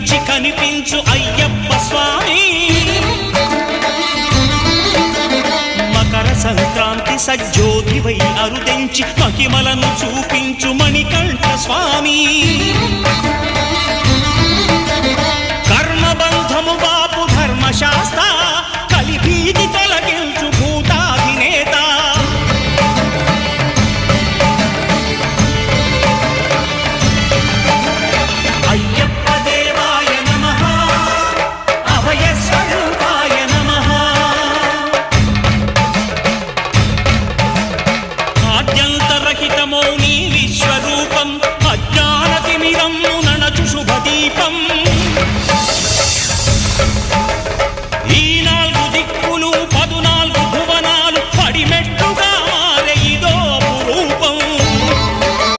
కనిపించి కనిపించు అయ్యప్ప స్వామి. మకర సంక్రాంతి సజ్జోతివై అరుదెంచి మహిమలను చూపించు మణికంఠ స్వామి. కర్మబంధము బాపు ధర్మశాస్త్ర కలిభీతి తొలగించు భూతాధినేత. అయ్యప్ప దేవాయ నమః, అభయ స్వరూపాయ నమః. ఆద్యంతరహితమౌ నీ విశ్వరూపం